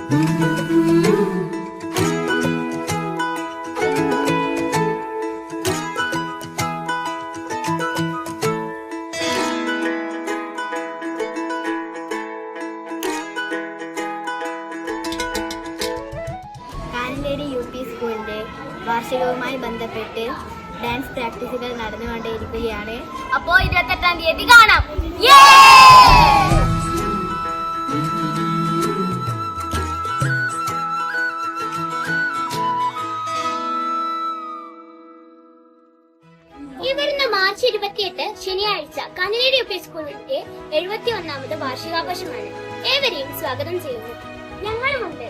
UP സ്കൂളിന്റെ വാർഷികവുമായി ബന്ധപ്പെട്ട് dance പ്രാക്ടീസുകൾ നടന്നുകൊണ്ടേയിരിക്കുകയാണ്. അപ്പോൾ 28-ാം തീയതി കാണാം. ഈ വരുന്ന മാർച്ച് 28 ശനിയാഴ്ച കാഞ്ഞിലേരി UP സ്കൂളിന്റെ 71ാമത് വാർഷികാഘോഷമാണ്. ഏവരെയും സ്വാഗതം ചെയ്യുന്നു. ഞങ്ങളുമുണ്ട്.